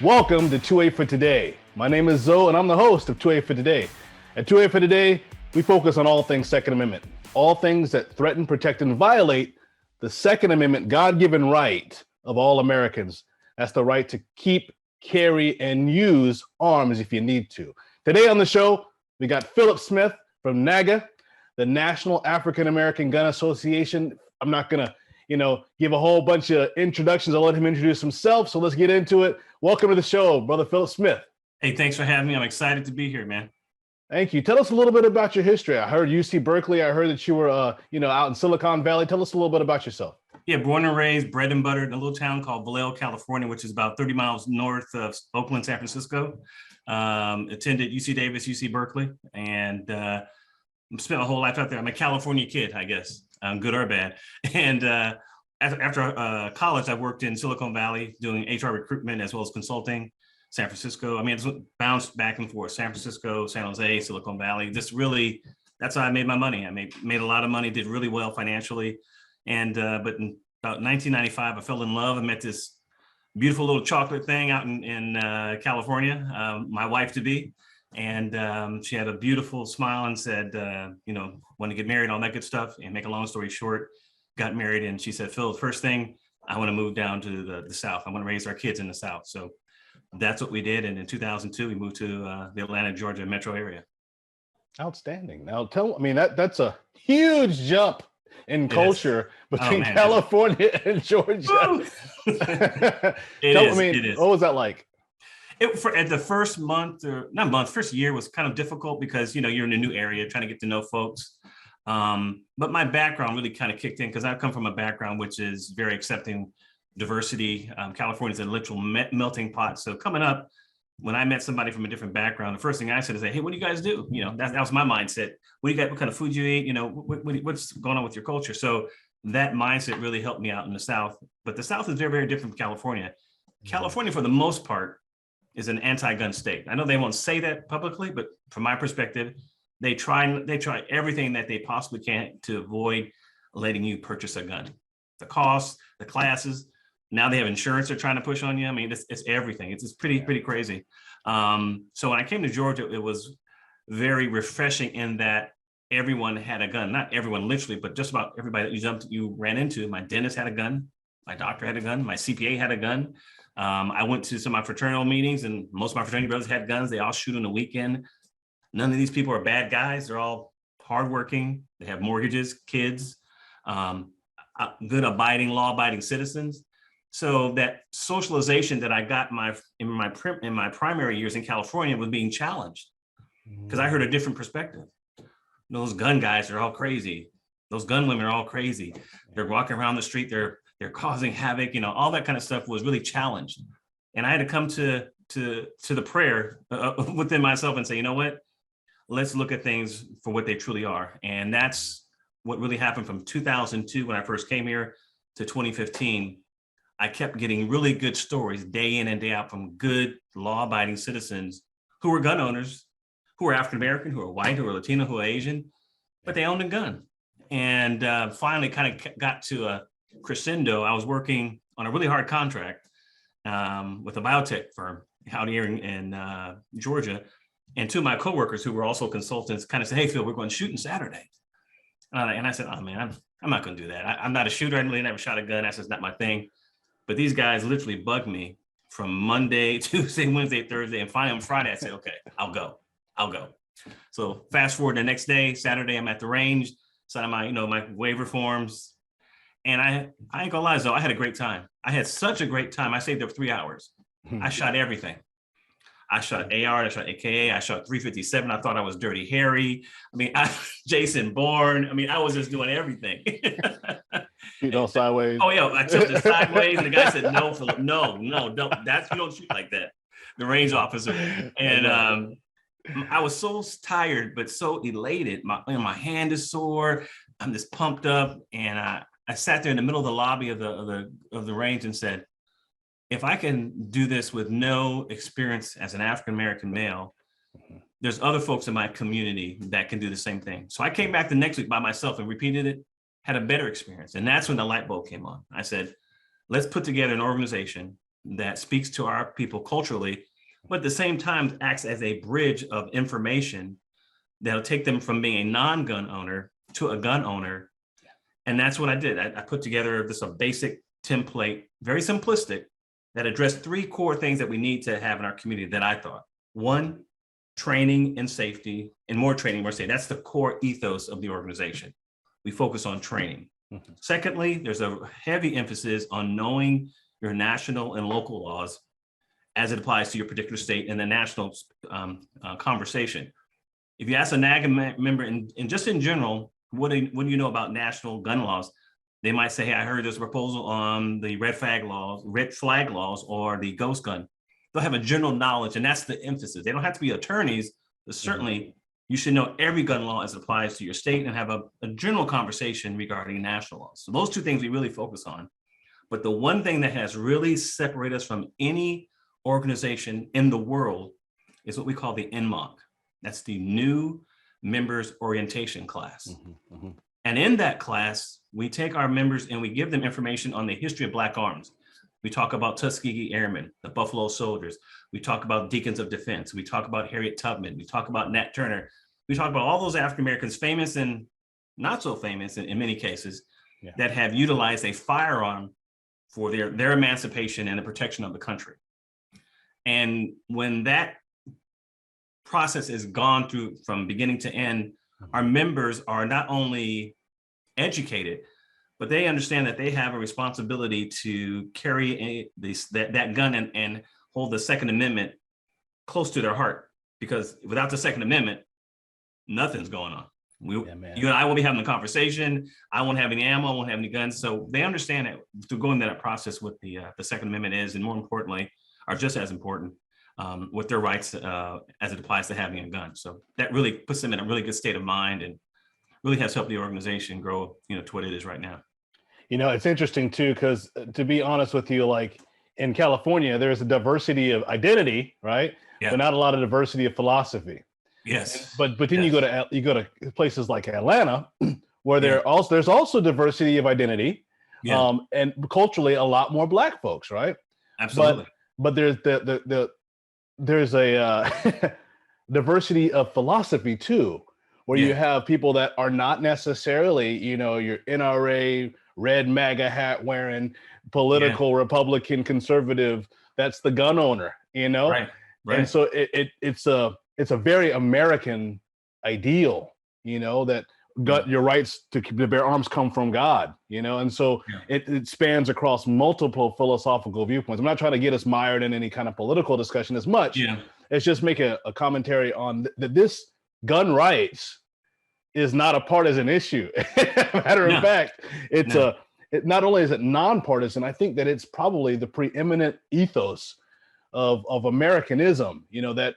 Welcome to 2A for Today. My name is Zoe, and I'm the host of 2A for Today. At 2A for Today, we focus on all things Second Amendment, all things that threaten, protect, and violate the Second Amendment God-given right of all Americans. That's the right to keep, carry, and use arms if you need to. Today on the show, we got Philip Smith from NAAGA, the National African American Gun Association. I'm not going to give a whole bunch of introductions. I'll let him introduce himself. So let's get into it. Welcome to the show, Brother Philip Smith. Hey, thanks for having me. I'm excited to be here, man. Thank you. Tell us a little bit about your history. I heard UC Berkeley. I heard that you were, out in Silicon Valley. Tell us a little bit about yourself. Yeah, born and raised, bred and buttered in a little town called Vallejo, California, which is about 30 miles north of Oakland, San Francisco. Attended UC Davis, UC Berkeley, and spent my whole life out there. I'm a California kid, I guess, good or bad. And after college, I worked in Silicon Valley doing HR recruitment as well as consulting. San Francisco. I mean, it's bounced back and forth. San Francisco, San Jose, Silicon Valley. That's how I made my money. I made a lot of money, did really well financially. And but in about 1995, I fell in love. I met this beautiful little chocolate thing out in California, my wife to be. And she had a beautiful smile and said, want to get married, all that good stuff. And make a long story short, got married. And she said, Phil, the first thing, I want to move down to the South. I want to raise our kids in the South. So that's what we did. And in 2002, we moved to the Atlanta, Georgia metro area. Outstanding. Now that's a huge jump in culture between California and Georgia. It is. What was that like? At the first first year was kind of difficult because, you're in a new area trying to get to know folks. But my background really kind of kicked in because I've come from a background which is very accepting diversity. California is a literal melting pot. So coming up, when I met somebody from a different background, the first thing I said is, hey, what do you guys do? That was my mindset. What do you got? What kind of food you eat? What's going on with your culture? So that mindset really helped me out in the South. But the South is very, very different from California. California, for the most part, is an anti-gun state. I know they won't say that publicly, but from my perspective, they try everything that they possibly can to avoid letting you purchase a gun. The cost, the classes. Now they have insurance they're trying to push on you. I mean, it's everything. It's pretty crazy. So when I came to Georgia, it was very refreshing in that everyone had a gun. Not everyone literally, but just about everybody that you ran into. My dentist had a gun. My doctor had a gun. My CPA had a gun. I went to some of my fraternal meetings, and most of my fraternity brothers had guns. They all shoot on the weekend. None of these people are bad guys. They're all hardworking. They have mortgages, kids, good law-abiding citizens. So that socialization that I got in my primary years in California was being challenged because I heard a different perspective. Those gun guys are all crazy. Those gun women are all crazy. They're walking around the street. They're causing havoc. All that kind of stuff was really challenged. And I had to come to the prayer within myself and say, you know what? Let's look at things for what they truly are. And that's what really happened from 2002 when I first came here to 2015. I kept getting really good stories day in and day out from good law-abiding citizens who were gun owners, who were African-American, who were white, who were Latino, who were Asian, but they owned a gun. And finally kind of got to a crescendo. I was working on a really hard contract with a biotech firm out here in Georgia. And two of my coworkers who were also consultants kind of said, hey, Phil, we're going shooting Saturday. And I said, oh man, I'm not going to do that. I'm not a shooter. I really never shot a gun. That's just not my thing. But these guys literally bugged me from Monday, Tuesday, Wednesday, Thursday, and finally on Friday, I said, okay, I'll go. So fast forward the next day, Saturday, I'm at the range, signing my waiver forms. And I ain't gonna lie, though, I had a great time. I had such a great time. I saved up 3 hours. I shot everything. I shot AR, I shot AKA, I shot 357. I thought I was Dirty Harry. Jason Bourne. I was just doing everything. Shoot all sideways. Oh yeah, I took it sideways, and the guy said, "No, Philip, no, don't. You don't shoot like that." The range officer, and I was so tired but so elated. My hand is sore. I'm just pumped up, and I sat there in the middle of the lobby of the range and said, if I can do this with no experience as an African-American male, there's other folks in my community that can do the same thing. So I came back the next week by myself and repeated it, had a better experience. And that's when the light bulb came on. I said, let's put together an organization that speaks to our people culturally, but at the same time acts as a bridge of information that'll take them from being a non-gun owner to a gun owner. And that's what I did. I put together this a basic template, very simplistic, that addressed three core things that we need to have in our community that I thought. One, training and safety, and more training, more safety. That's the core ethos of the organization. We focus on training. Mm-hmm. Secondly, there's a heavy emphasis on knowing your national and local laws as it applies to your particular state and the national conversation. If you ask a NAAGA member, and just in general, what do you know about national gun laws? They might say, hey, I heard there's a proposal on the red flag laws, or the ghost gun. They'll have a general knowledge, and that's the emphasis. They don't have to be attorneys, but certainly you should know every gun law as it applies to your state and have a general conversation regarding national laws. So those two things we really focus on. But the one thing that has really separated us from any organization in the world is what we call the NMOC. That's the New Members Orientation class. Mm-hmm, mm-hmm. And in that class, we take our members and we give them information on the history of Black arms. We talk about Tuskegee Airmen, the Buffalo Soldiers. We talk about Deacons of Defense. We talk about Harriet Tubman. We talk about Nat Turner. We talk about all those African Americans, famous and not so famous in many cases, that have utilized a firearm for their emancipation and the protection of the country. And when that process is gone through from beginning to end, our members are not only educated, but they understand that they have a responsibility to carry that gun and hold the Second Amendment close to their heart, because without the Second Amendment, nothing's going on. You and I will be having a conversation. I won't have any ammo. I won't have any guns. So they understand that to go into that process with the Second Amendment is, and more importantly, are just as important with their rights as it applies to having a gun. So that really puts them in a really good state of mind and really has helped the organization grow, to what it is right now. It's interesting too, because to be honest with you, like in California, there's a diversity of identity, right? Yeah. But not a lot of diversity of philosophy. Yes. But then you go to places like Atlanta, where there's also diversity of identity, and culturally a lot more Black folks, right? Absolutely. But there's a diversity of philosophy too, where you have people that are not necessarily, your NRA, red MAGA hat wearing, political Republican conservative. That's the gun owner, Right. And so it's a very American ideal, that your rights to bear arms come from God, and so it spans across multiple philosophical viewpoints. I'm not trying to get us mired in any kind of political discussion as much. It's just make a commentary on that this gun rights is not a partisan issue. Matter of fact, it's not only is it nonpartisan, I think that it's probably the preeminent ethos of Americanism, that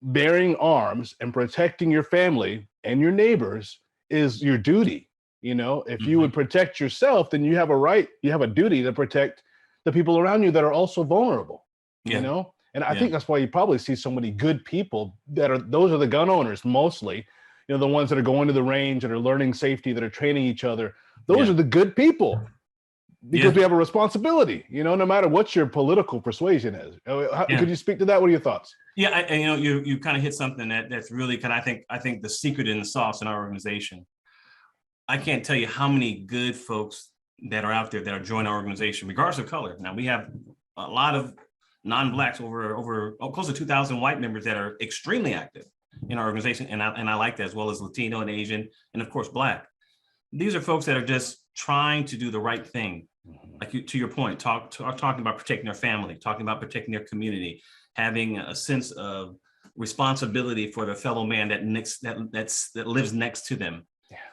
bearing arms and protecting your family and your neighbors is your duty. If you would protect yourself, then you have a right, you have a duty to protect the people around you that are also vulnerable, And I think that's why you probably see so many good people those are the gun owners mostly, the ones that are going to the range, that are learning safety, that are training each other. Those are the good people, because we have a responsibility, no matter what your political persuasion is. Could you speak to that? What are your thoughts? Yeah, you kind of hit something that's really I think the secret in the sauce in our organization. I can't tell you how many good folks that are out there that are joining our organization, regardless of color. Now we have a lot of non-Blacks, over close to 2,000 white members that are extremely active in our organization, and I like that, as well as Latino and Asian, and of course Black. These are folks that are just trying to do the right thing. Like to your point, talking about protecting their family, talking about protecting their community, having a sense of responsibility for their fellow man that lives next to them.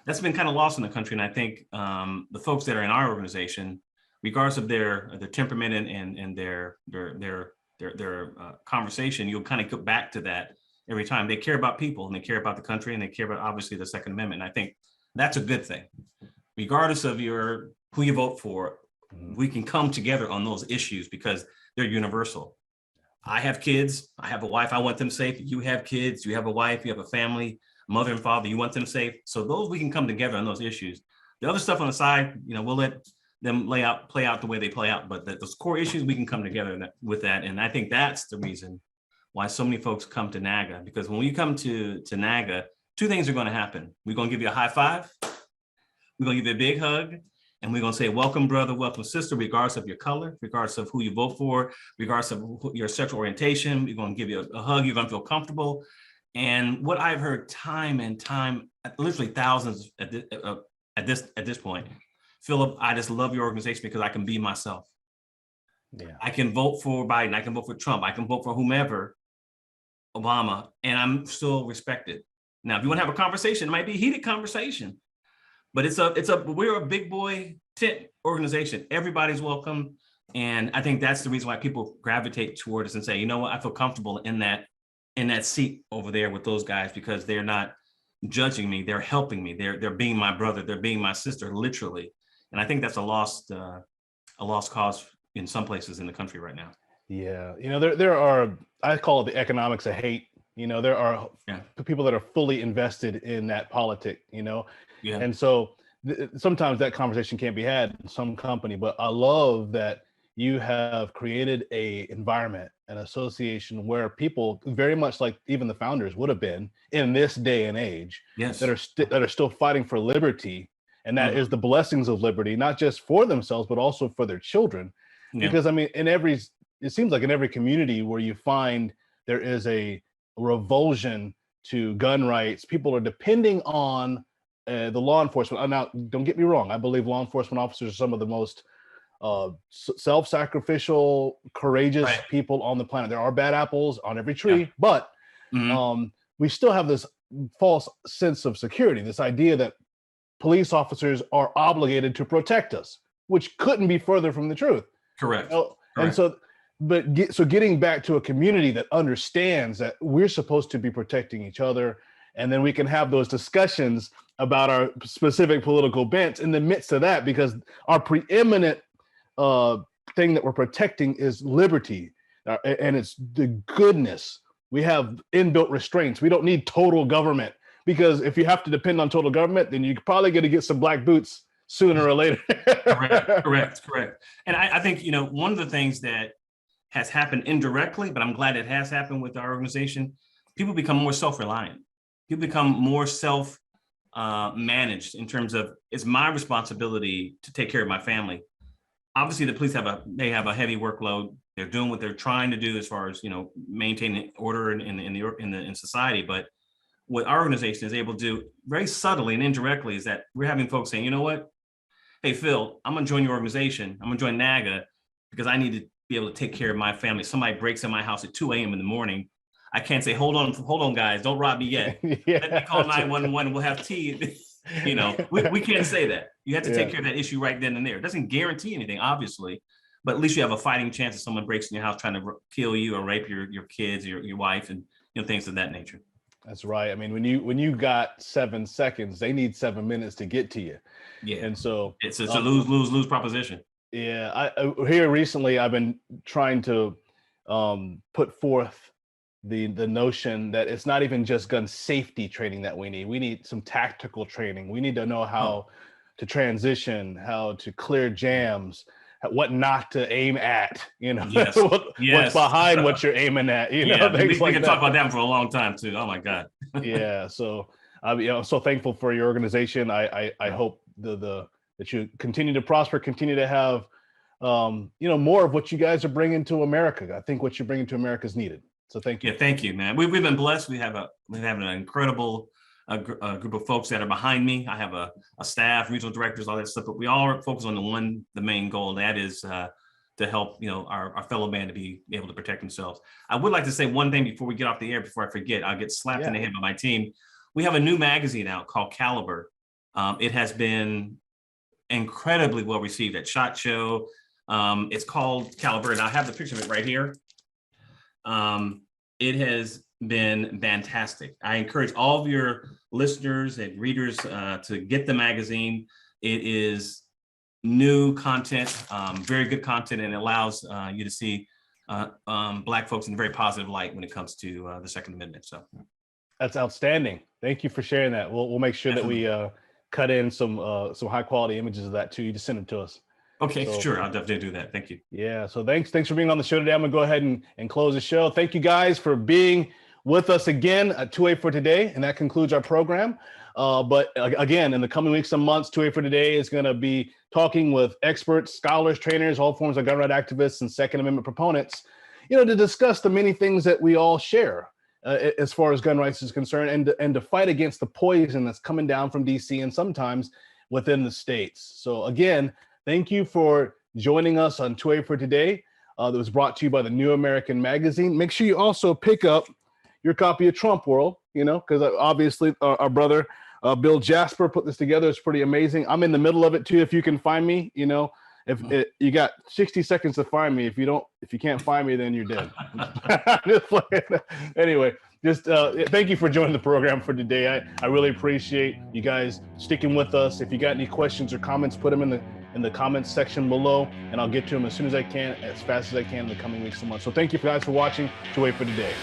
That's been kind of lost in the country, and I think the folks that are in our organization, regardless of their temperament and their conversation, you'll kind of go back to that every time. They care about people, and they care about the country, and they care about obviously the Second Amendment. And I think that's a good thing, regardless of who you vote for. We can come together on those issues because they're universal. I have kids, I have a wife, I want them safe. You have kids, you have a wife, you have a family, mother and father, you want them safe. So we can come together on those issues. The other stuff on the side, we'll let them play out the way they play out. But those core issues, we can come together with that. And I think that's the reason why so many folks come to NAAGA, because when you come to NAAGA, two things are going to happen. We're going to give you a high five. We're going to give you a big hug. And we're going to say, welcome, brother, welcome, sister, regardless of your color, regardless of who you vote for, regardless of your sexual orientation. We're going to give you a hug. You're going to feel comfortable. And what I've heard time and time, literally thousands at this point, Philip, I just love your organization because I can be myself. Yeah. I can vote for Biden. I can vote for Trump. I can vote for whomever, Obama, and I'm still respected. Now, if you want to have a conversation, it might be a heated conversation, but we're a big boy tent organization. Everybody's welcome. And I think that's the reason why people gravitate toward us and say, you know what, I feel comfortable in that seat over there with those guys, because they're not judging me. They're helping me. They're being my brother. They're being my sister, literally. And I think that's a lost cause in some places in the country right now. Yeah. There are, I call it the economics of hate. There are people that are fully invested in that politic, Yeah. And so sometimes that conversation can't be had in some company, but I love that you have created a environment, an association where people very much like even the founders would have been in this day and age, yes, that are still fighting for liberty. And that is the blessings of liberty, not just for themselves, but also for their children. Yeah. Because I mean, it seems like in every community where you find there is a revulsion to gun rights, people are depending on the law enforcement. Now, don't get me wrong. I believe law enforcement officers are some of the most self-sacrificial, courageous people on the planet. There are bad apples on every tree, but we still have this false sense of security, this idea that police officers are obligated to protect us, which couldn't be further from the truth. Correct. And so, so getting back to a community that understands that we're supposed to be protecting each other, and then we can have those discussions about our specific political bents in the midst of that, because our preeminent thing that we're protecting is liberty, and it's the goodness. We have inbuilt restraints. We don't need total government, because if you have to depend on total government, then you're probably going to get some black boots sooner or later. Correct. And I think, one of the things that has happened indirectly, but I'm glad it has happened with our organization, people become more self-reliant. People become more self-managed in terms of, it's my responsibility to take care of my family. Obviously, the police have a heavy workload. They're doing what they're trying to do as far as, maintaining order in society. But what our organization is able to do very subtly and indirectly is that we're having folks saying, you know what? Hey, Phil, I'm going to join your organization. I'm going to join NAAGA because I need to be able to take care of my family. Somebody breaks in my house at 2 a.m. in the morning. I can't say, hold on, guys, don't rob me yet. Let me call 911. We'll have tea. We can't say that. You have to take care of that issue right then and there. It doesn't guarantee anything, obviously, but at least you have a fighting chance if someone breaks in your house trying to kill you or rape your kids, your wife, and things of that nature. That's right. I mean, when you got 7 seconds, they need 7 minutes to get to you. Yeah. And so it's a lose proposition. Yeah. I here recently, I've been trying to put forth the notion that it's not even just gun safety training that we need. We need some tactical training. We need to know how to transition, how to clear jams, what not to aim at, Yes. what's behind what you're aiming at, we can talk about that for a long time too. Oh my God. Yeah. So I'm so thankful for your organization. I hope that you continue to prosper, continue to have, more of what you guys are bringing to America. I think what you're bringing to America is needed. So thank you. Yeah, thank you, man. We've been blessed. We have an incredible group of folks that are behind me. I have a staff, regional directors, all that stuff, but we all focus on the main goal, and that is to help our fellow man to be able to protect themselves. I would like to say one thing before we get off the air, before I forget, I'll get slapped in the head by my team. We have a new magazine out called Caliber. It has been incredibly well received at SHOT Show. It's called Caliber, and I have the picture of it right here. It has been fantastic. I encourage all of your listeners and readers to get the magazine. It is new content, very good content, and it allows you to see Black folks in a very positive light when it comes to the Second Amendment. So that's outstanding. Thank you for sharing that. We'll make sure that we cut in some high quality images of that too. You just send them to us. Okay, So, sure. I'll definitely do that. Thank you. yeah. So thanks for being on the show today. I'm gonna go ahead and close the show. Thank you guys for being with us again at 2A for Today. And that concludes our program. But again, in the coming weeks and months, 2A for Today is going to be talking with experts, scholars, trainers, all forms of gun right activists and Second Amendment proponents, to discuss the many things that we all share as far as gun rights is concerned, and to fight against the poison that's coming down from DC and sometimes within the states. So again, thank you for joining us on 2A for Today. That was brought to you by the New American Magazine. Make sure you also pick up your copy of Trump World, because obviously our brother Bill Jasper put this together. It's pretty amazing. I'm in the middle of it too. If you can find me, you got 60 seconds to find me. If you can't find me, then you're dead. Anyway, just thank you for joining the program for today. I really appreciate you guys sticking with us. If you got any questions or comments, put them in the comments section below, and I'll get to them as soon as I can, as fast as I can in the coming weeks and months. So thank you guys for watching. To Wait for Today.